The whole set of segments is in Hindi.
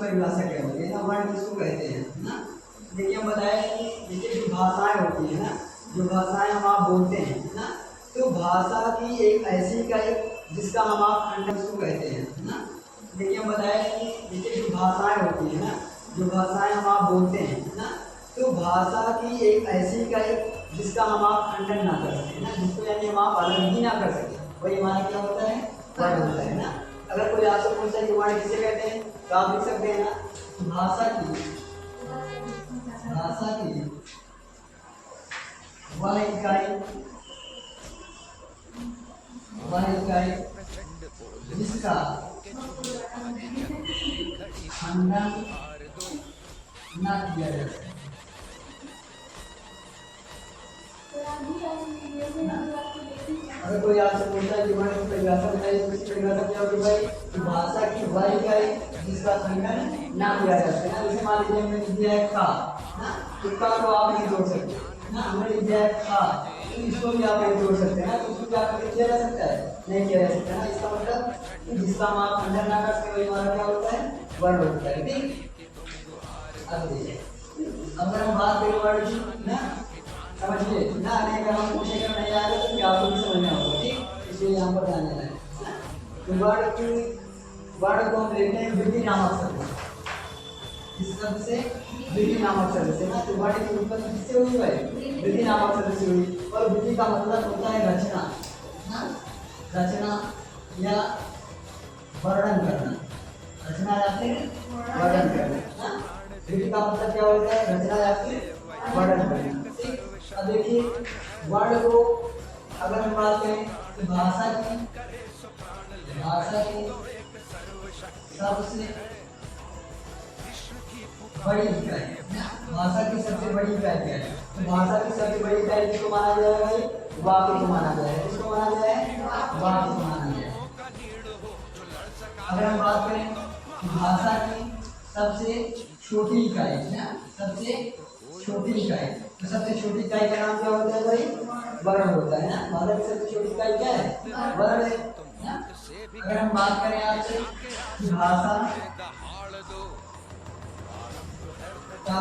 परिभाषा क्या होती है ना, वर्ण किसको कहते हैं ना। देखिए हम बताए कि जैसे जो भाषाएं होती है ना, जो भाषाएं हम आप बोलते हैं ना, तो भाषा की एक ऐसी इकाई जिसका हम आप खंडन किसको कहते हैं ना। देखिए हम बताए कि जैसे जो भाषाएं होती है ना, जो भाषाएं हम आप बोलते हैं ना, तो भाषा की एक ऐसी इकाई जिसका हम आप खंडन ना कर सकें ना, जिसको यानी हम आप अलग ही ना कर सकें, वही हमारा क्या होता है, वर्ण होता है ना। अगर कोई आपसे पूछता है कि वर्ण किसे कहते हैं तो आप लिख सकते हैं ना, भाषा की वह इकाई जिसका खंडन न किया जा सके। अगर कोई आपसे पूछता है कि वर्ण की परिभाषा बताइए तो इसकी परिभाषा क्या होगी भाई, कि भाषा की वह इकाई जिसका खंडन ना किया जा सके ना। जैसे मान लीजिए हमने लिख दिया है खा ना, तो का तो आप नहीं जोड़ सकते ना, हमने लिख दिया है खा तो इसको भी आप नहीं जोड़ सकते ना, तो उसको क्या किया जा सकता है, नहीं किया जा सकता ना। इसका मतलब जिसका हम आप खंडन ना कर सके वही हमारा क्या होता है, वर्ण होता है। ठीक, अब देखिए अगर हम बात करें वर्ण की ना, समझिए ना, अगर हम पूछेगा नहीं आ रहा तो आपको भी समझना होगा। ठीक, इसलिए यहाँ पर ध्यान देना है। तो वर्ण को हम लेते हैं वृद्धि नामक शब्द, इस शब्द से वृद्धि नामक शब्द से ना, तो वर्ण की उत्पत्ति किससे हुई भाई, वृद्धि नामक शब्द से हुई। और वृद्धि का मतलब होता है रचना ना, रचना या वर्णन करना, रचना या फिर वर्णन करना ना। वृद्धि का मतलब क्या होता है, रचना या फिर वर्णन करना। अब देखिए वर्ण को अगर हम बात करें तो भाषा की सबसे बड़ी इकाई, भाषा की सबसे बड़ी इकाई क्या है, तो भाषा की सबसे बड़ी इकाई किसको माना जाएगा भाई, वाक्य को माना जाएगा। किसको माना जाए, वाक्य को माना जाएगा। अगर हम बात करें भाषा की सबसे छोटी इकाई ना, सबसे छोटी इकाई, तो सबसे छोटी इकाई का नाम क्या होता है भाई, वर्ण होता है ना। भाषा की सबसे छोटी इकाई क्या है, वर्ण है ना। अगर हम बात करें आपसे कि भाषा का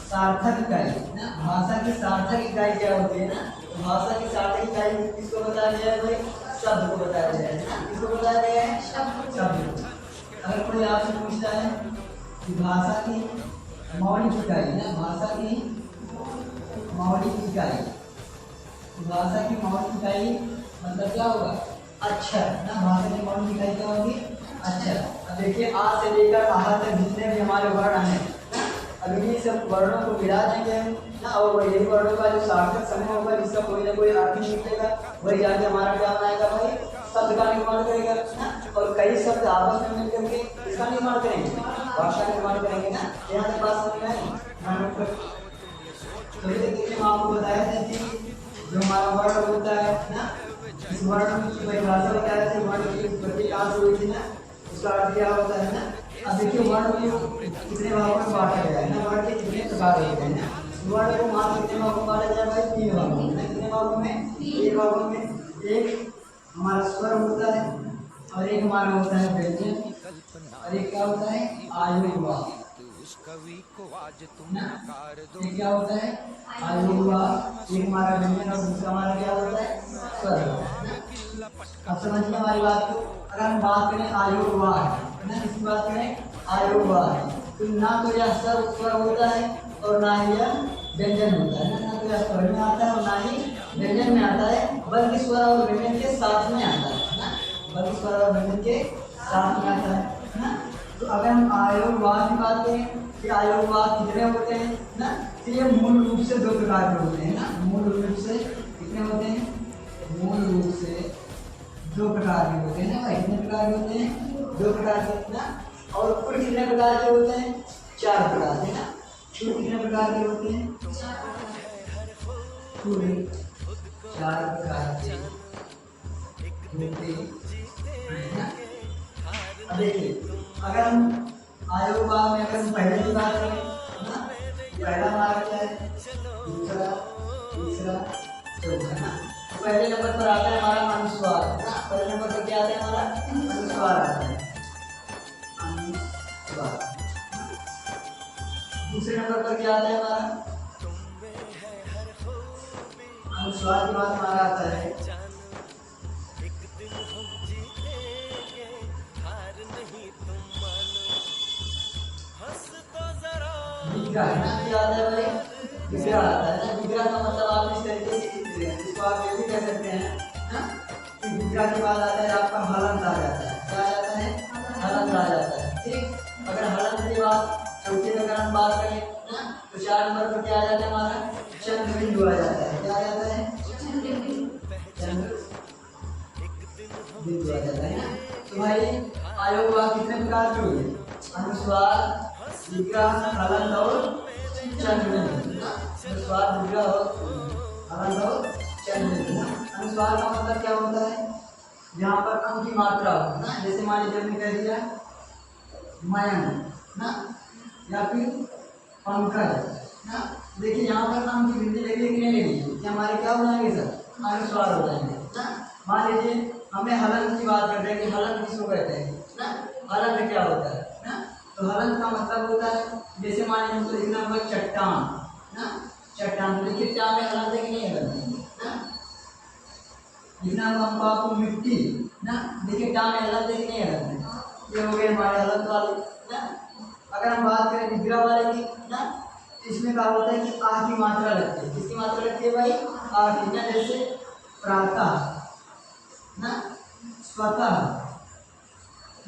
सार्थक इकाई ना, भाषा की सार्थक इकाई क्या होती है ना, तो भाषा की सार्थक इकाई किसको बताया गया है भाई, शब्द को बताया गया है ना। किसको बताया गया है, शब्द। अगर कोई आपसे पूछता है कि भाषा की मौलिक इकाई ना, भाषा की मौलिक इकाई, भाषा की मौलिक इकाई मतलब क्या होगा, अक्षर ना। भाषा की मौलिक इकाई क्या होगी, अक्षर। अब देखिए आ से लेकर आहा तक जितने भी हमारे वर्ण हैं ना, अब इन्हीं सब वर्णों को मिला देंगे ना, और यही वर्णों का जो सार्थक समय होगा जिसका कोई ना कोई अर्थ निकलेगा, वही जाके हमारा क्या बनाएगा भाई, शब्द का निर्माण करेगा ना। और कई शब्द आपस में मिलकर के इसका निर्माण करेंगे, भाषा का निर्माण करेंगे ना। यहाँ से बात समझ में आई। तो देखिए हम आपको बताया था कि जो हमारा वर्ण होता है ना, इस वर्ण की परिभाषा बताया था, वर्ण की उत्पत्ति कहाँ से हुई थी ना, उसका अर्थ क्या होता है ना। अब देखिए वर्ण को कितने भागों में बांटा गया है ना, वर्ण के कितने प्रकार होते हैं ना। वर्ण को मात्र कितने भागों में बांटा जाए भाई, 3 भागों में। कितने भागों में, 3 भागों में। एक हमारा स्वर होता है, और एक हमारा होता है व्यंजन, और एक क्या होता है, आयुर्वाद ना। ये क्या होता है, आयुर्वाद। एक हमारा व्यंजन और दूसरा हमारा क्या होता है, स्वर। अब समझिए हमारी बात को। अगर हम बात करें आयुर्वाद ना, इसकी बात करें आयुर्वाद, तो ना तो यह स्वर होता है और ना ही यह व्यंजन होता है ना तो यह स्वर में आता है और ना ही व्यंजन में आता है, बल्कि स्वर और व्यंजन के साथ में आता है ना, बल्कि स्वर और व्यंजन के साथ में आता है ना। तो अगर हम आयुर्वाद की बात करें कि आयुर्वाद कितने होते हैं ना, तो ये मूल रूप से 2 प्रकार के होते हैं ना। मूल रूप से कितने होते हैं, मूल रूप से 2 प्रकार के होते हैं ना भाई। कितने प्रकार के होते हैं, 2 प्रकार के ना। और कुल कितने प्रकार के होते हैं, 4 प्रकार के ना। कुल कितने प्रकार के होते हैं, कुल 4 प्रकार के होते हैं ना। अब देखिए अगर हम आयुर्वेद में अगर हम पहले की बात करें ना, पहला हमारा क्या है, दूसरा, तीसरा, चौथा ना। तो पहले नंबर पर आता है हमारा अनुस्वार ना, पहले नंबर पर क्या आता है हमारा, अनुस्वार आता है, अनुस्वार। दूसरे नंबर पर क्या आता है हमारा अनुस्वार के बाद हमारा आता है विग्रह ना, क्या आता है भाई विग्रह आता है ना। विग्रह का मतलब आप इस तरीके से इसको आप ये भी कह सकते हैं ना कि विग्रह के बाद आता है आपका हलंत आ जाता है। क्या आ जाता है हलंत आ जाता है। ठीक, अगर हलंत के बाद चौथे में अगर हम बात करें ना तो 4 नंबर पर क्या आ जाता है हमारा चंद्र बिंदु आ जाता है। क्या आ जाता है चंद्र बिंदु आ जाता है ना। तो भाई आयोग कितने प्रकार के हुए अनुस्वार विग्रह हलंत और चंद्र बिंदु। अनुस्वार विग्रह और हलंत और चंद्र बिंदु। अनुस्वार का मतलब क्या होता है जहाँ पर अंक की मात्रा हो ना, जैसे मान लीजिए हमने कह दिया मयंक ना या फिर पंकज ना। देखिए यहाँ पर अंक की वृद्धि लगी कि नहीं लगी, कि हमारे क्या हो जाएंगे सर अनुस्वार हो जाएंगे ना। मान लीजिए हमें हलंत की बात करते हैं कि हलंत किसको कहते हैं ना, हलंत क्या होता है ना। तो हलंत का मतलब होता है जैसे मान लीजिए हमको लिखना होगा चट्टान ना, चट्टान। देखिए क्या में हलंत है कि नहीं हलंत ना। लिखना होगा हमको आपको मिट्टी ना, देखिए क्या में हलंत है कि नहीं हलंत। ये हो गए हमारे हलंत वाले ना। अगर हम बात करें विग्रह वाले की ना, इसमें क्या होता है कि आ की मात्रा लगती है। किसकी मात्रा लगती है भाई आ की ना। जैसे प्रातः ना स्वतः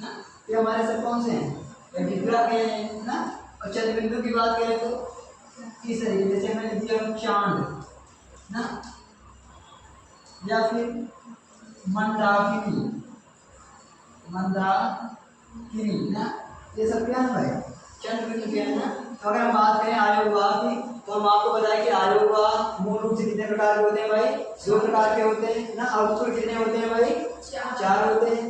ना, ये हमारे सब कौन से हैं विग्रह के हैं ना। और चंद्र बिंदु की बात करें तो किस तरीके जैसे हमने लिख दिया चांद ना या फिर मंदाकिनी मंदाकिनी ना, ये सब क्या है भाई चंद्र बिंदु के हैं ना। तो अगर हम बात करें आयोगवाह की तो हम आपको बताएं कि आयोगवाह मूल रूप से कितने प्रकार के होते हैं भाई 2 प्रकार के होते हैं ना। अवतुल कितने होते हैं भाई 4 होते हैं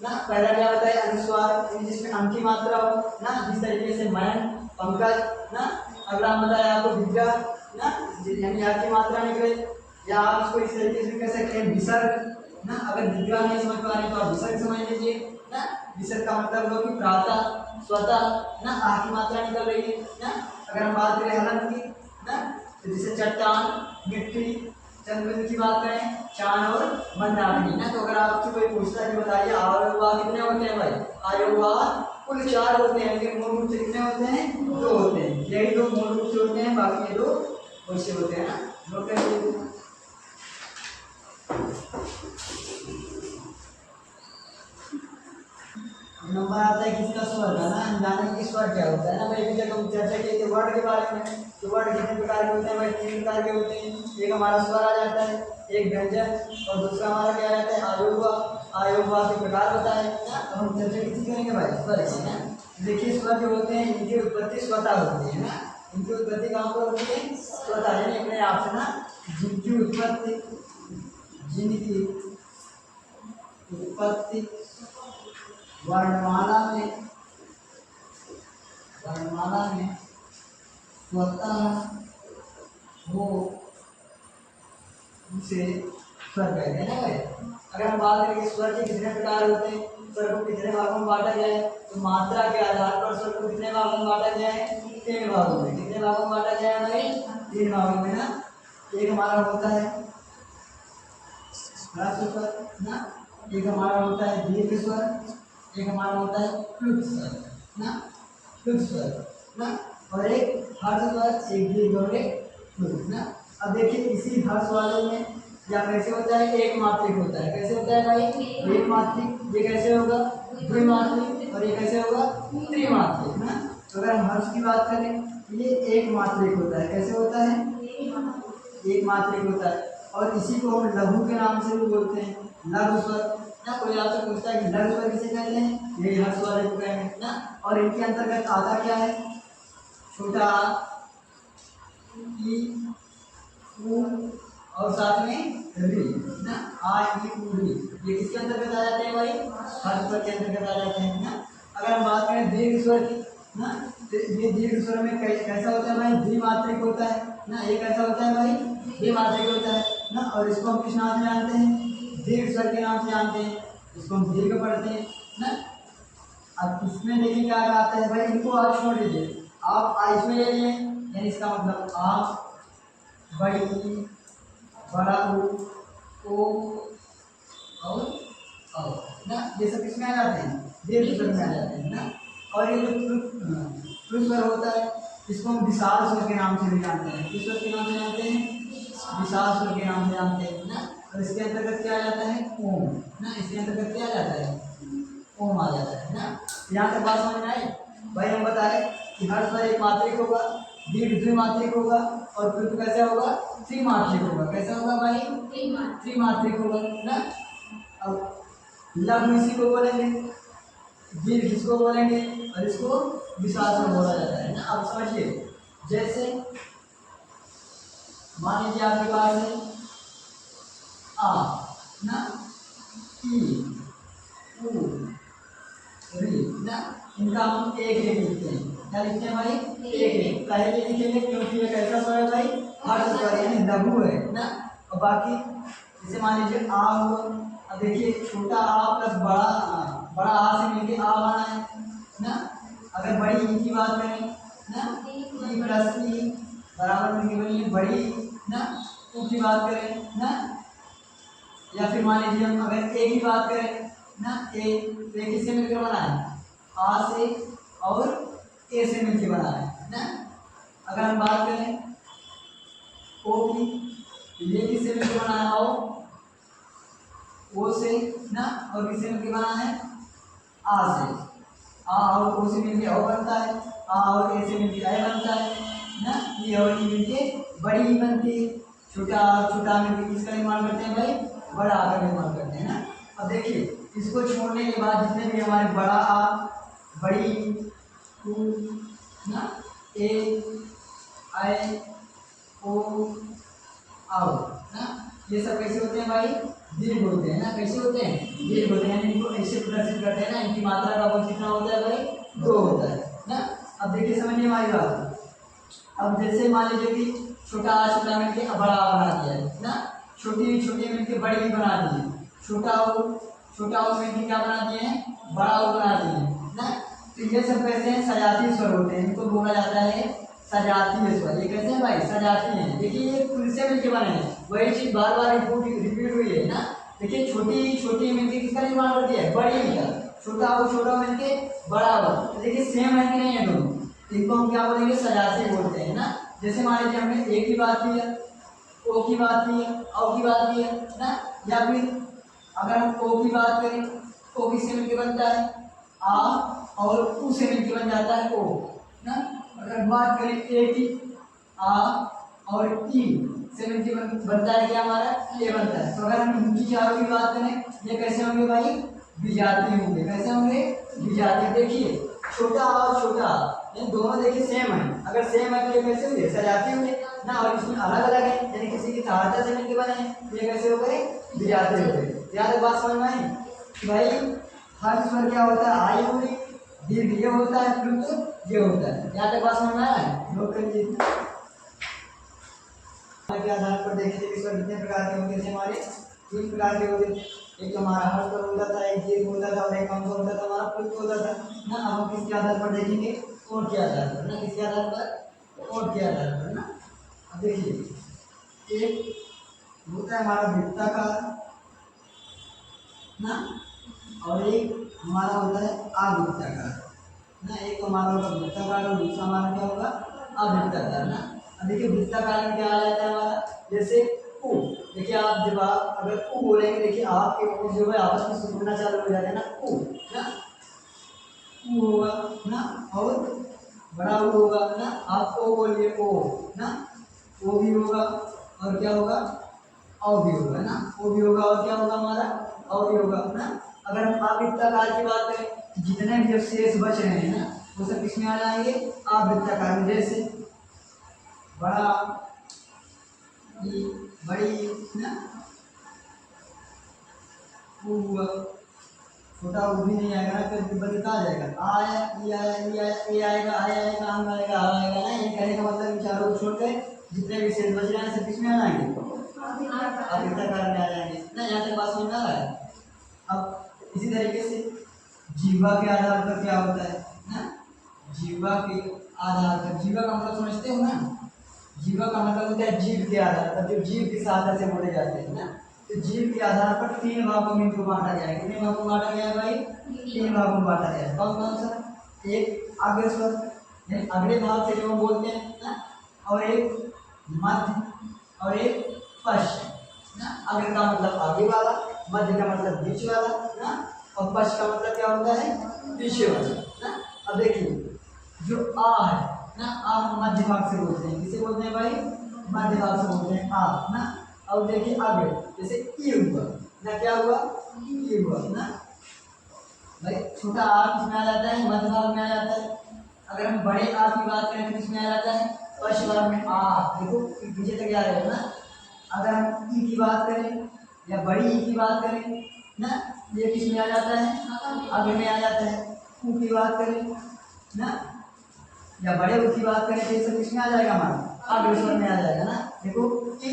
ना। पहला क्या होता है अनुस्वार जिसमें अंक की मात्रा हो ना, जिस तरीके से मयंक पंकज ना। अगला हम बताया आपको विग्रह ना, यानी यहाँ की मात्रा निकले, या आप इसको इस तरीके से कह सकते हैं विसर्ग ना। अगर विग्रह नहीं समझ पा रहे तो आप विसर्ग समझ लीजिए ना। विसर्ग का मतलब हो कि प्रातः स्वतः ना आ की मात्रा निकल रही है ना। अगर हम बात करें हलंत की ना तो जैसे चट्टान मिट्टी, चंद्र की बात करें चांद और मंदाकिनी ना। तो अगर आपसे कोई पूछता है कि बताइए आयोगवाह कितने होते हैं भाई आयोगवाह कुल 4 होते हैं, लेकिन मूल रूप से कितने होते हैं 2 होते हैं। यही 2 मूल रूप से होते हैं, बाकी ये 2 वैसे होते हैं ना। नोट कर लीजिए। नंबर आता है किसका स्वर का ना, जाने की स्वर क्या होता है ना भाई। अभी तक हम चर्चा किए थे वर्ड के बारे में। तो वर्ड कितने प्रकार के होते हैं भाई 3 प्रकार के होते हैं। एक हमारा स्वर आ जाता है, एक व्यंजन, और दूसरा हमारा क्या रहता है आयोगवाह। आयोगवाह के प्रकार बताए ना। तो हम चर्चा किसी करेंगे भाई स्वर की ना। देखिए स्वर जो होते हैं इनकी उत्पत्ति स्वतः होती है ना। इनकी उत्पत्ति कहाँ पर होती है स्वतः, यानी अपने आप से ना। जिनकी उत्पत्ति वर्णमाला में स्वतः हो उसे स्वर कहते हैं ना भाई। अगर हम बात करें स्वर के कितने प्रकार होते हैं, स्वर को कितने भागों में बांटा गया है, तो मात्रा के आधार पर स्वर को कितने भागों में बांटा गया है 3 भागों में। कितने भागों में बांटा गया है भाई 3 भागों में ना। एक हमारा होता है ह्रस्व स्वर ना, एक हमारा होता है दीर्घ स्वर, एक हमारा होता है प्लुत स्वर ना, प्लुत स्वर ना, और एक हर्ष स्वर, एक दीर्घ और एक प्लुत ना। अब देखिए इसी हर्ष वाले में या कैसे होता है एक मात्रिक होता है। कैसे होता है भाई एक मात्रिक। ये कैसे होगा द्विमात्रिक, और ये कैसे होगा त्रिमात्रिक ना। तो अगर हम हर्ष की बात करें ये एक मात्रिक होता है। कैसे होता है एक मात्रिक होता है, और इसी को हम लघु के नाम से भी बोलते हैं लघु स्वर ना। कोई आपसे पूछता है कि लघु स्वर किसे कहते हैं, यही हर्ष वाले को कहेंगे ना। और इनके अंतर्गत आता क्या है छोटा ई उ और साथ में री ना, आ ई उ री। ये किसके अंतर्गत आ जाते हैं भाई हर्ष स्वर के अंतर्गत आ जाते हैं ना। अगर हम बात करें दीर्घ स्वर की ना, तो ये दीर्घ स्वर में कैसा होता है भाई द्विमात्रिक होता है ना। ये कैसा होता है भाई द्विमात्रिक होता है ना। और इसको हम किस नाम से जानते हैं दीर्घ स्वर के नाम से जानते हैं, इसको हम दीर्घ पढ़ते हैं ना। अब इसमें देखिए क्या आता है भाई, इनको आप छोड़ दीजिए, आप आ इसमें ले लिए, यानी इसका मतलब आ, बड़ी, बड़ा ओ और औ ना, ये सब किसमें आ जाते हैं, दीर्घ स्वर में आ जाते हैं ना। और ये जो प्लुत स्वर होता है इसको हम विशाल स्वर के नाम से भी जानते हैं। किस स्वर के नाम से जानते हैं, विशाल स्वर के नाम से जानते हैं ना। और इसके अंतर्गत क्या आ जाता है, ओम ना, इसके अंतर्गत क्या आ जाता है, ओम आ जाता है ना। यहाँ तक बात समझ में आई। भाई हम बताए कि हर स्वर एक मात्रिक होगा, दीर्घ द्विमात्रिक होगा और प्लुत कैसा होगा, त्रिमात्रिक होगा। कैसा होगा भाई, त्रिमात्रिक होगा ना। अब लघु इसी को बोलेंगे, दीर्घ इसको बोलेंगे और इसको विशाल स्वर बोला जाता है ना। अब समझिए, जैसे मान लीजिए आपके पास है आ ना, ई, उ, री ना, इनका हम एक एक लिखते हैं। क्या लिखते हैं भाई, एक एक। पहले लिखेंगे क्योंकि ये कैसा स्वर है भाई, हर्ष स्वर यानी लघु है ना। और बाकी जैसे मान लीजिए आ हुआ, अब देखिए छोटा आ प्लस बड़ा आ से मिलके आ बना है ना। अगर बड़ी ई की बात करें ना, ई प्लस ई बराबर मिलके बनी है बड़ी ना। ऊ की बात करें ना, या फिर मान लीजिए हम अगर ए की बात करें ना, ए किससे मिलकर बना है, आ से और ए से मिलकर बना है ना। अगर हम बात करें ओ की, ये किससे मिलकर बना है, ओ से ना, और किससे मिलकर बना है, आ से। आ और ओ से मिलकर ओ बनता है, आ और ए से मिलकर ए बनता है ना। ये और ये मिलकर बड़ी ही बनती है। छोटा और छोटा मिलकर किसका निर्माण करते हैं भाई, बड़ा आ का निर्माण करते हैं ना। अब देखिए इसको छोड़ने के बाद जितने भी हमारे बड़ा आ, बड़ी ऊ ना, ए, आई, ओ, आओ ना, ये सब कैसे होते हैं भाई, दीर्घ होते हैं ना। कैसे होते हैं, दीर्घ होते हैं। इनको ऐसे प्रदर्शित करते हैं ना, इनकी मात्रा का वर्ग कितना होता है भाई, 2 होता है ना। अब देखिए समझिए हमारी बात। अब जैसे मान लीजिए कि छोटा आ छोटा मिलके बड़ा आ बना दिया है ना, छोटी छोटी मिलके बड़ी बना दी है, छोटा ओ मिलके क्या बना दिए हैं, बड़ा ओ बना दिए हैं ना। तो ये सब कैसे हैं, सजातीय स्वर होते हैं। इनको बोला जाता है सजातीय स्वर। ये कैसे हैं भाई, सजातीय हैं। देखिए ये खुद से मिलके बने हैं, वही चीज बार बार रिपीट हुई है ना। देखिए छोटी छोटी मिलके किसका निर्माण कर दिया है, बड़ी का। छोटा मिलके बड़ा हो, तो देखिए सेम है कि नहीं है दोनों। इनको हम क्या बोलेंगे, सजातीय बोलते हैं ना। जैसे मान लीजिए हमने ए की बात की है, ओ की बात की है, औ की बात की है ना। या फिर अगर हम ओ की बात करें, ओ किससे मिलके बनता है, आ और ऊ से मिलके बन जाता है ओ ना। अगर बात करें ए की, आ और ई से मिलके बनता है क्या हमारा, ए बनता है। तो अगर हम इनकी चारों की बात करें, ये कैसे होंगे भाई, विजातीय होंगे। कैसे होंगे, विजातीय। देखिए छोटा आ और छोटा आ, ये दोनों देखिए सेम है। अगर सेम है तो ये कैसे हुए, सजातीय हुए ना। और इसमें अलग अलग है, यानी किसी की सहायता से मिलके बने हैं, ये कैसे हो गए, विजातीय हो गए। याद है बात समझ में आई कि भाई हर स्वर क्या होता है, आई होगी, दीर्घ ये होता है, प्लुत ये होता है। याद है बात समझ में आया, नोट कर लीजिए। के आधार पर देखेंगे कि स्वर कितने प्रकार के होते हैं। हमारे 3 प्रकार के होते हैं, एक हमारा हर स्वर होता था, एक दीर्घ होता था और एक कौन सा होता था, हमारा प्लुत होता था ना। अब हम किसके आधार पर देखेंगे, कोड के आधार पर ना। किसके आधार पर, कोड के आधार पर ना। अब देखिए एक होता है हमारा वृत्ताकार ना, और एक हमारा होता है अवृत्ताकार ना। एक हमारा होगा वृत्ताकार और दूसरा हमारा क्या होगा, अवृत्ताकार ना। अब देखिए वृत्ताकार में क्या आ जाता है हमारा, जैसे उ। देखिए आप जब आप अगर उ बोलेंगे, देखिए आपके उ जो है आपस में सुनना चालू हो जाते हैं ना, उ ना, उ होगा ना। और बड़ा उ होगा ना। आप ओ बोलिए, ओ ना, ओ भी होगा और क्या होगा, औ भी होगा ना। ओ भी होगा और क्या होगा हमारा, औ भी होगा ना। अगर हम आवृत्ताकार की बात करें, जितने भी जब शेष बच रहे हैं ना, वो सब किसमें आ जाएंगे, आवृत्ताकार में। जैसे बड़ा ई, बड़ी ना, ऊ, छोटा ऊ भी नहीं आएगा ना, फिर बदलता आ जाएगा। आया, ई आया, ई आया, ए आएगा, आया आएगा, आम आएगा, आ आएगा ना। ये कहने का मतलब इन चारों को छोड़ के जितने भी शेष बच रहे हैं सब किसमें आ जाएंगे, आवृत्ताकार में आ जाएंगे ना। यहाँ तक बात समझ में आ रहा है। अब इसी तरीके से जीवा के आधार पर क्या होता है ना, जीवा जीवा के आधार पर। जीवा का मतलब समझते हो ना, जीवा का मतलब होता है जीव के आधार पर, जो जीव की सहायता से बोले जाते हैं ना। तो जीव के आधार पर 3 भागों में इनको बांटा गया है। कितने भागों में बांटा गया है भाई? 3 भागों में बांटा गया है। कौन कौन सा? एक अग्रस्वर, अगले भाग से जो हम बोलते हैं ना, और एक मध्य और एक पश्च ना। अग्र का मतलब आगे वाला, मध्य का मतलब बीच वाला ना, और पश्च का मतलब क्या होता है? पीछे वाला ना। अब देखिए जो आ है ना, आ मध्य भाग से बोलते हैं। किसे बोलते हैं भाई? मध्य भाग से बोलते हैं आ ना। अब देखिए अग्र, जैसे ई हुआ ना, क्या हुआ? ई हुआ ना भाई। छोटा आ किसमें आ जाता है? मध्य भाग में आ जाता है। अगर हम बड़े आ की बात करें तो किसमें आ जाता है? पश्च भाग में। आ देखो पीछे तक आ जाएगा ना। अगर हम ई की बात करें या बड़ी ई की बात करें ना, ये किसमें आ जाता है? अग्र में आ जाता है। ऊ की बात करें ना या बड़े ऊ की बात करें तो ये सब किसमें आ जाएगा? हमारा अग्रस्वर में आ जाएगा ना। देखो ई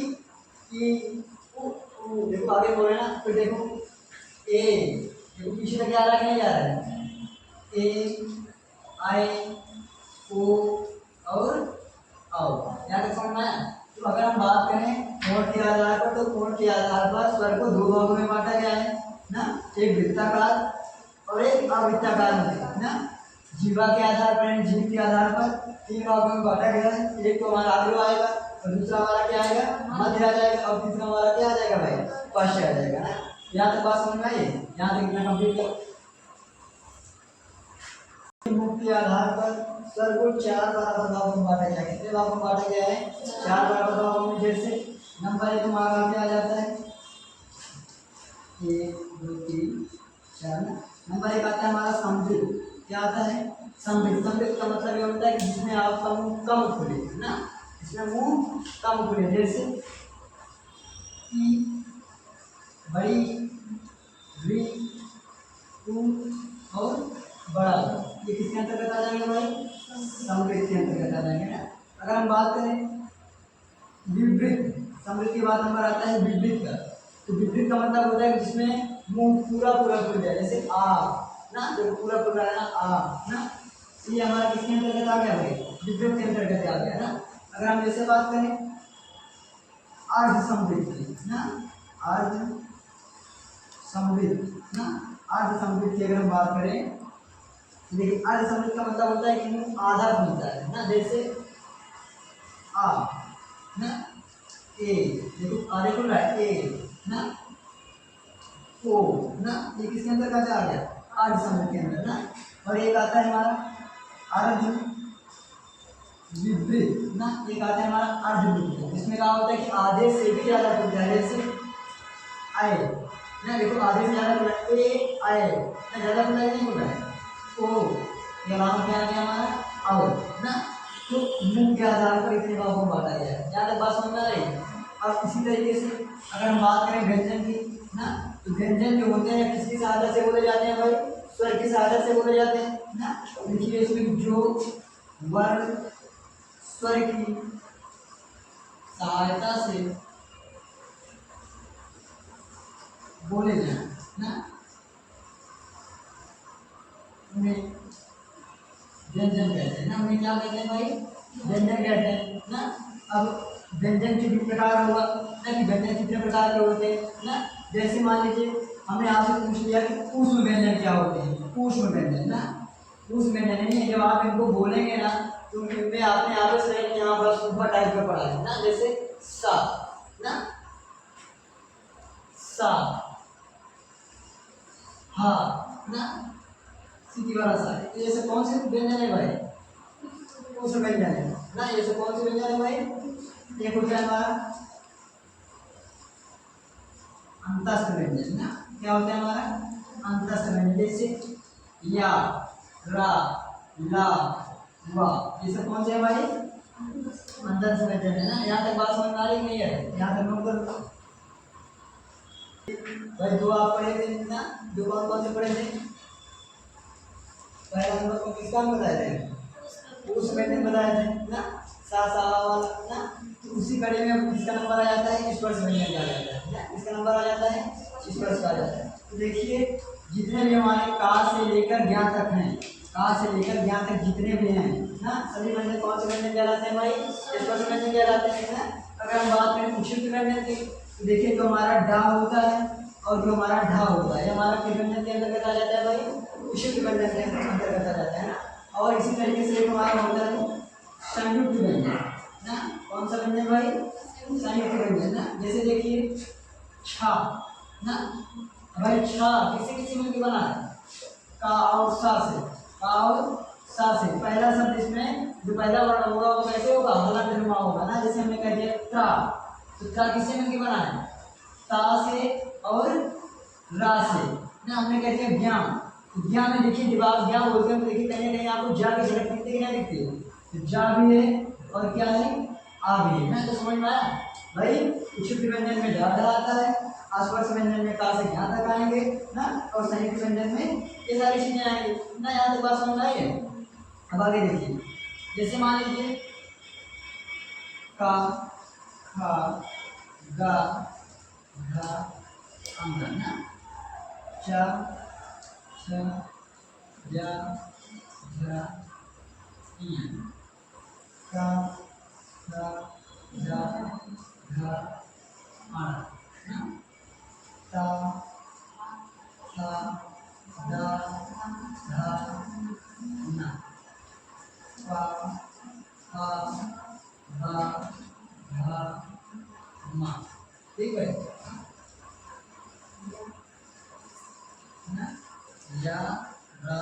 ऊ देखो आगे बोले ना, तो देखो ए, देखो पीछे तक जा रहा है कि नहीं जा रहा है? ए आई ओ और औ, यहाँ तक समझ में आया? तो अगर हम बात करें कोण के आधार पर, तो कोण के आधार पर स्वर को 2 भागों में बांटा गया है ना, एक वृत्ताकार और एक अवृत्ताकार में ना। जीवा के आधार पर, जीव के आधार पर 3 भागों में बांटा गया है। एक तो हमारा अग्र आएगा और दूसरा हमारा क्या आएगा? मध्य आ जाएगा, और तीसरा हमारा क्या आ जाएगा भाई? पश्च आ जाएगा ना। यहाँ तक बात समझ में आई? यहाँ तक इतना कंप्लीट करो। मुख के आधार पर स्वर को 4 बराबर भागों में बांटा गया है। कितने भागों में बांटा गया है? 4 बराबर भागों में। जैसे नंबर 1 हमारा क्या आ जाता है? 1 2 3 4 ना। नंबर 1 आता है हमारा समृद्ध। क्या आता है? समृद्ध। समृद्ध का मतलब ये होता है कि जिसमें आपका मुंह कम खुले ना, इसमें मुंह कम खुले। जैसे ई, बड़ी, री, ऊ और बड़ा, ये किसके अंतर्गत आ जाएंगे भाई? समृद्ध के अंतर्गत आ जाएंगे ना। अगर हम बात करें विवृत, समृद्ध के बाद नंबर आता है विवृत का। तो विवृत का मतलब होता है कि जिसमें मुंह पूरा पूरा खुल जाए। जैसे आ ना, जो पूरा पूरा है ना, आ ना, ये हमारा किसके अंतर्गत आ गया भाई? विवृत के अंतर्गत आ गया ना। अगर हम जैसे बात करें अर्ध समृद्ध ना, अर्ध समृद्ध ना, अर्ध समृद्ध की अगर हम बात करें, देखिए अर्ध समृद्ध का मतलब होता है कि मुंह आधा खुलता है ना। जैसे आ ना, ए, देखो आधे खुल रहा है, ए ना, ओ ना, ये किसके अंदर का आ गया? अर्ध समृद्ध के अंदर ना। और एक आता है हमारा अर्ध विपरीत ना, एक आता है हमारा अर्ध विपरीत, जिसमें क्या होता है कि आधे से भी ज्यादा खुलता है। जैसे आए ना, देखो आधे से ज्यादा खुला है, ए आए ना, ज्यादा खुला है नहीं खुला है? ओ, ये नाम क्या आ गया हमारा? आओ ना। तो मुंह के आधार पर इतने भागों में बांटा गया है। यहाँ तक बात समझ में आ रही है? और इसी तरीके से अगर हम बात करें व्यंजन की ना, तो व्यंजन जो होते हैं किसकी सहायता से बोले जाते हैं भाई? स्वर की सहायता से बोले जाते हैं ना। देखिए इसमें जो वर्ण स्वर की सहायता से बोले जाए ना, उन्हें व्यंजन कहते हैं ना। उन्हें क्या कहते हैं भाई? व्यंजन कहते हैं ना। अब व्यंजन के भी प्रकार होगा ना, कि व्यंजन कितने प्रकार के होते हैं ना। जैसे मान लीजिए हमने आपसे पूछ लिया कि ऊष्म व्यंजन क्या होते हैं। ऊष्म व्यंजन ना, ऊष्म व्यंजन नहीं, जब आप इनको बोलेंगे ना तो इनमें आपने यहाँ पे से यहाँ पर ऊपर टाइप का पढ़ा है ना। जैसे सा ना, सा, हा ना, सीधी वाला सा। तो ये सब कौन से व्यंजन है भाई? ऊष्म व्यंजन है ना। ये सब कौन से व्यंजन है भाई? एक होता है हमारा अंतस्थ व्यंजन ना। क्या होता है हमारा? अंतस्थ व्यंजन। जैसे या, रा, ला, वा, ये सब कौन से है भाई? अंतस्थ व्यंजन है ना। यहाँ तक बात समझ में आ रही नहीं है? यहाँ तक नोट कर लो भाई। दो आप पढ़े थे ना, दो कौन से पढ़े थे? पहला नंबर को किसका बताए थे? उस व्यंजन बताए थे ना, सा सा वाला ना। तो उसी कड़ी में किसका नंबर आ जाता है? स्पर्श व्यंजन का आ जाता है ना। इसका नंबर आ जाता है स्पर्श का आ जाता है। तो देखिए जितने भी हमारे का से लेकर ज्ञा तक हैं, का से लेकर ज्ञा तक जितने भी हैं ना, सभी व्यंजन कौन से व्यंजन कहलाते हैं भाई? स्पर्श व्यंजन कहलाते हैं ना। अगर हम बात करें उच्छिष्ट व्यंजन की, तो देखिए जो हमारा डा होता है और जो हमारा ढा होता है, ये हमारा किस व्यंजन के अंतर्गत आ जाता है भाई? उच्छिष्ट व्यंजन के अंतर्गत आ जाता है ना। और इसी तरीके से एक हमारा होता है संयुक्त व्यंजन ना। कौन सा व्यंजन भाई? संयुक्त व्यंजन ना। जैसे देखिए छा ना, भाई छा किसी किसी मिलकर बना है का और सा से, का और सा से। पहला शब्द इसमें जो पहला वर्ण होगा वो कैसे होगा? हलंत नुमा होगा ना। जैसे हमने कह दिया त्रा, तो त्रा किससे मिलकर बना है? ता से और रा से ना। हमने कह दिया ज्ञान, तो ज्ञान में देखिए जब आप ज्ञान बोलते हैं तो देखिए कहीं ना कहीं आपको जा की झलक दिखती है कि नहीं दिखती है? तो जा भी है और क्या है? आ भी है ना। तो समझ में आया भाई? उच्छिष्ट व्यंजन में डा आता है, आस्पर्श व्यंजन में का से यहाँ तक आएंगे ना, और संयुक्त व्यंजन में ये सारी चीजें आएंगी ना। यहाँ तक बात समझ आई है? अब आगे देखिए, जैसे मान लीजिए का, खा, गा, घा, अंग ना, चा, छ, जा, झा, इं, का, खा, जा, घा, आना ना, ता, था, दा, धा, ना, पा, पा, भा, भा, मा। ठीक है ना। या, रा,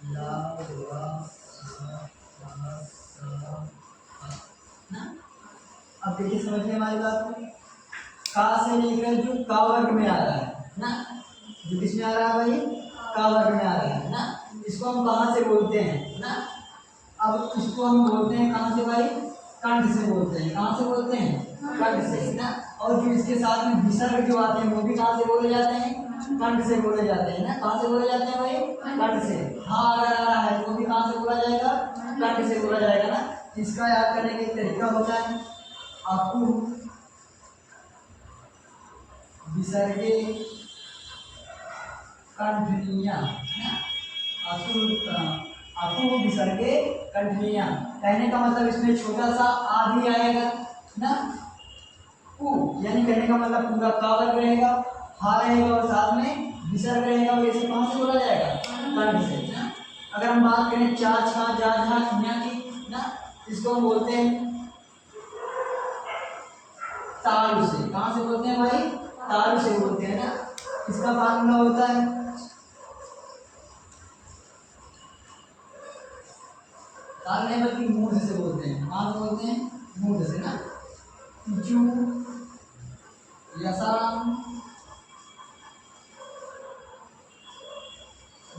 ला, वा, सा, सा, सा, ना। अब देखिए समझिए हमारी बात को, का से लेकर जो का वर्ग में आ रहा है ना, जो किस में आ रहा है भाई? का वर्ग में आ रहा है ना। इसको हम कहाँ से बोलते हैं ना? अब इसको हम बोलते हैं कहाँ से भाई? कंठ से बोलते हैं। कहाँ से बोलते हैं? कंठ से ना। और जो इसके साथ में विसर्ग जो आते हैं वो भी कहाँ से बोले जाते हैं? कंठ से बोले जाते हैं ना। कहाँ से बोले जाते हैं भाई? कंठ से। हाँ अगर आ रहा है तो भी कहाँ से बोला जाएगा? कंठ से बोला जाएगा ना। इसका याद करने का एक तरीका होता है, आपको विसर्गे कंठनीया ना, आपको विसर्गे कंठनीया कहने का मतलब इसमें छोटा सा आ भी आएगा ना। उ यानी कहने का मतलब पूरा का वर्ग रहेगा, हा रहेगा और साथ में विसर्ग रहेगा। और इसे कहाँ से बोला जाएगा? कंठ से ना। अगर हम बात करें चा, छा, जा, झा, इं की ना, इसको हम बोलते हैं तालु से। कहाँ से बोलते हैं भाई? तालु से बोलते हैं ना। इसका फार्मूला होता है ताल नहीं बल्कि मूर्ध से बोलते हैं। कहाँ से बोलते हैं? मूर्ध से ना। इचु, यसाम,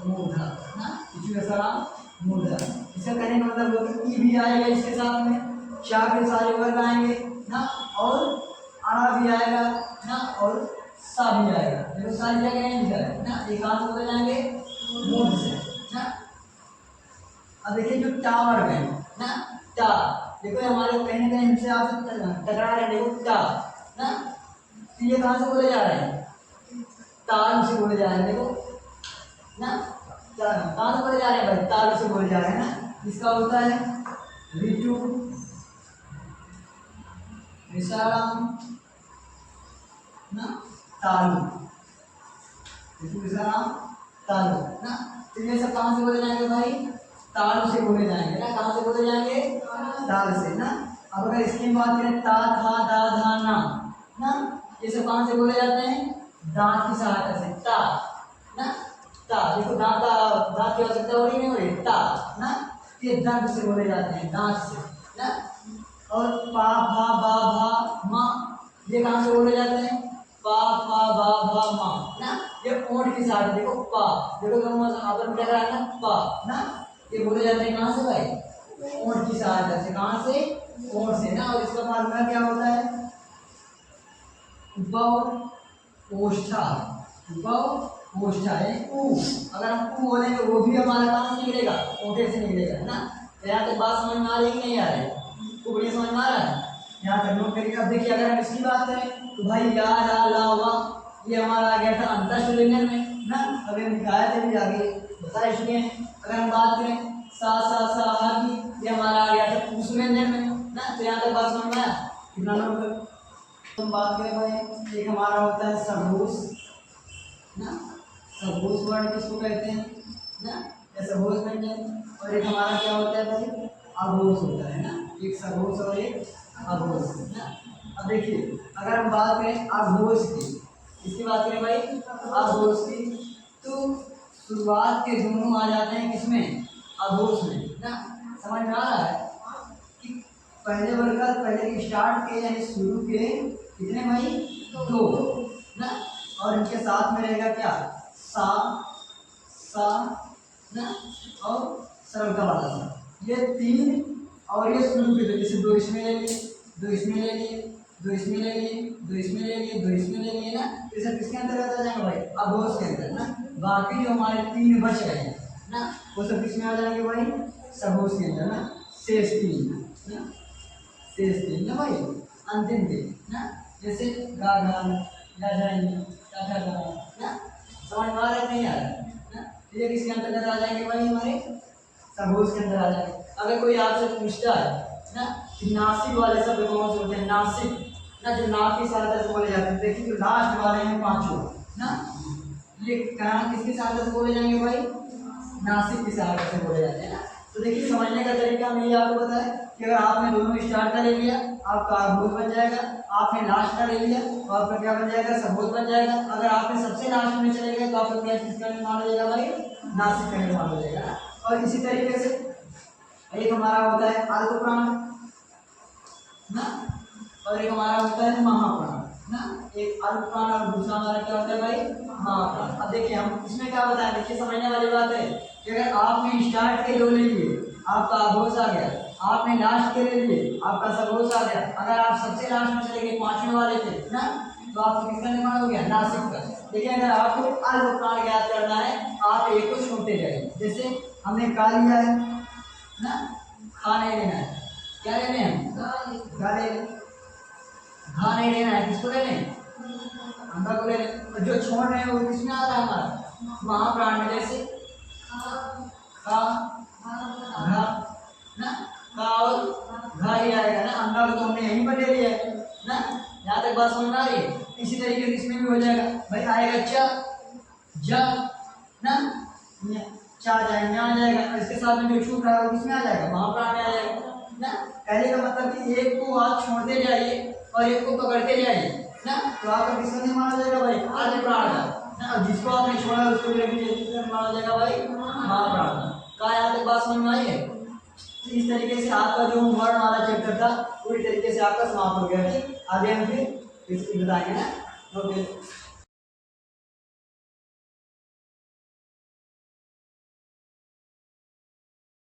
मूर्धा ना। इचु, यसाम, मूर्धा। इसका कहने का मतलब होगा कि भी आएगा इसके साथ में, चार के सारे वर्ग आएंगे ना, और आना भी आएगा ना, और सा भी आएगा। देखो सारी जगह नहीं लिखा है ना। एक हाथ बोले जाएंगे मूर्ध से ना। अब देखिए जो टा वर्ग है ना, टा देखो हमारे कहीं ना कहीं हमसे आपसे टकरा रहे हैं। देखो टा ना, तो ये कहाँ से बोले जा रहे हैं? ताल से बोले जा रहे हैं। देखो ना, कहाँ से बोले जा रहे हैं भाई? ताल से बोले जा रहे हैं ना। इसका होता है ऋतु, विशालम ना, तालु, ऋतु, विशालम, तालु ना। तो ये सब कहाँ से बोले जाएंगे भाई? ताल से बोले जाएंगे ना। कहाँ से बोले जाएंगे? ताल से ना। अब अगर इसकी बात करें ता, था, दा, धा, ना, ये सब कहाँ से बोले जाते हैं? दांत की सहायता से। ता ना, ता देखो दांत दांत की आवश्यकता हो रही नहीं हो रही? ता ना, ये दंत से बोले जाते हैं, दांत से ना। और पा, भा, बा, भा, मा, ये कहाँ से बोले जाते हैं? पा, फा, बा, भा, मा ना। ये ओंठ की सहायता, देखो पा, देखो दोनों आपस में टकरा है ना, पा ना। ये बोले जाते हैं कहाँ से भाई? ओंठ की सहायता से। कहाँ से? ओंठ से ना। और इसका फार्मूला क्या होता है? उपव ओष्ठा, उपव ओष्ठा है उ। अगर हम उ बोलेंगे वो भी हमारा कहाँ से निकलेगा? ओंठे से निकलेगा ना। तो यहाँ तक बात समझ में आ रही है कि नहीं आ रही? तो बढ़िया समझ में आ रहा है? यहाँ तक नोट करिए। अब देखिए अगर हम इसकी बात करें तो भाई या, रा, ला, वा, ये हमारा आ गया था अंतस्थ व्यंजन में ना। अभी हम दिखाए थे भी आगे बता इसलिए अगर हम बात करें सा हा की, ये हमारा आ गया था उस व्यंजन में ना। तो यहाँ तक बात समझ में आया कितना नंबर। हम बात करें भाई, एक हमारा होता है सघोष ना। सघोष वर्ण किसको कहते हैं ना, या सघोष व्यंजन। और एक हमारा क्या होता है भाई, अघोष होता है ना। एक सघोष और एक अघोष ना। अब देखिए अगर हम बात करें अघोष की, इसकी बात करें भाई अघोष की, तो शुरुआत के दोनों आ जाते हैं किसमें, अघोष में ना। समझ में आ रहा है कि पहले वर्ग का पहले के स्टार्ट के यानी शुरू के कितने भाई, दो ना। और इनके साथ में रहेगा क्या, सा ना और सरलता वाला सा, ये तीन। और ये शुरू के दो, जैसे दो इसमें ले लिए, दो इसमें ले लिए, दो इसमें ले लिए, दो इसमें ले लिए, दो इसमें ले लिए ना। तो सब किसके अंतर्गत आ जाएगा भाई, अघोष के अंदर ना। बाकी जो हमारे तीन बच रहे हैं ना, वो सब किसमें आ जाएंगे भाई, सघोष के अंदर ना। शेष तीन ना, शेष तीन ना भाई, अंतिम तीन ना। जैसे गा ना। समझ में आ रहा है नहीं आ रहा ना। ये किसके अंतर्गत आ जाएंगे भाई, हमारे सघोष के अंदर आ जाएंगे। अगर कोई आपसे पूछता है ना कि नासिक वाले शब्द कौन से होते हैं, नासिक ना, जो नाक की सहायता से बोले जाते हैं। देखिए जो लास्ट वाले हैं पांचों ना, ये कहाँ किसकी सहायता से बोले जाएंगे भाई, नासिक की सहायता से बोले जाते हैं ना। तो देखिए समझने का तरीका मैं ये आपको बताया कि अगर आपने दोनों स्टार्ट का ले लिया आपका अघोष बन जाएगा, आपने लास्ट का ले लिया तो आपका क्या बन जाएगा, सघोष बन जाएगा। अगर आपने सबसे लास्ट में चले गए तो आपका क्या किसका निर्माण हो जाएगा भाई, नासिक का निर्माण हो जाएगा ना। और इसी तरीके से एक हमारा होता है अल्पप्राण ना, और एक हमारा होता है महाप्राण ना। एक अल्पप्राण और दूसरा हमारा क्या होता है भाई, महाप्राण। अब देखिए हम इसमें क्या बताएं, देखिए समझने वाली बात है कि अगर आपने स्टार्ट के दो ले लिए आपका अघोष आ गया, आपने लास्ट के ले लिए आपका सघोष आ गया। अगर आप सबसे लास्ट में चले गए पांचवें वाले थे ना, तो आपको किसका निर्माण हो गया, नासिक का। देखिए अगर आपको अल्पप्राण ज्ञात करना है आप एक को छोड़ते जाइए। जैसे हमने का लिया है ना, खा नहीं लेना है, क्या लेने हैं, गा ले, घा नहीं लेना है, किसको ले लें, अंडा को ले लें। और जो छोड़ रहे हैं वो किसमें आ रहा है, हमारा महाप्राण में। जैसे खा घा ना, का और घा ही आएगा ना। अंडा को तो हमने यहीं पर ले लिया है ना, यहाँ तक बात समझ में आ रही है। इसी तरीके से इसमें भी हो जाएगा भाई, आएगा च ज ना, चा जाएगा, आ जाएगा। और इसके साथ में जो छूट रहा है वो किसमें आ जाएगा, महाप्राण में आ जाएगा ना। कहने का मतलब कि एक को आप छोड़ते जाइए और एक को पकड़ते जाइए ना, तो आपका किसका निर्माण हो जाएगा भाई, अल्पप्राण का ना। और जिसको आपने छोड़ा उसको भी निर्माण हो जाएगा भाई, महाप्राण का। यहाँ तक बात समझ में आई है। इस तरीके से आपका जो वर्ण वाला चैप्टर था पूरी तरीके से आपका समाप्त हो गया। ठीक, आगे हम फिर बताएंगे ना। ओके।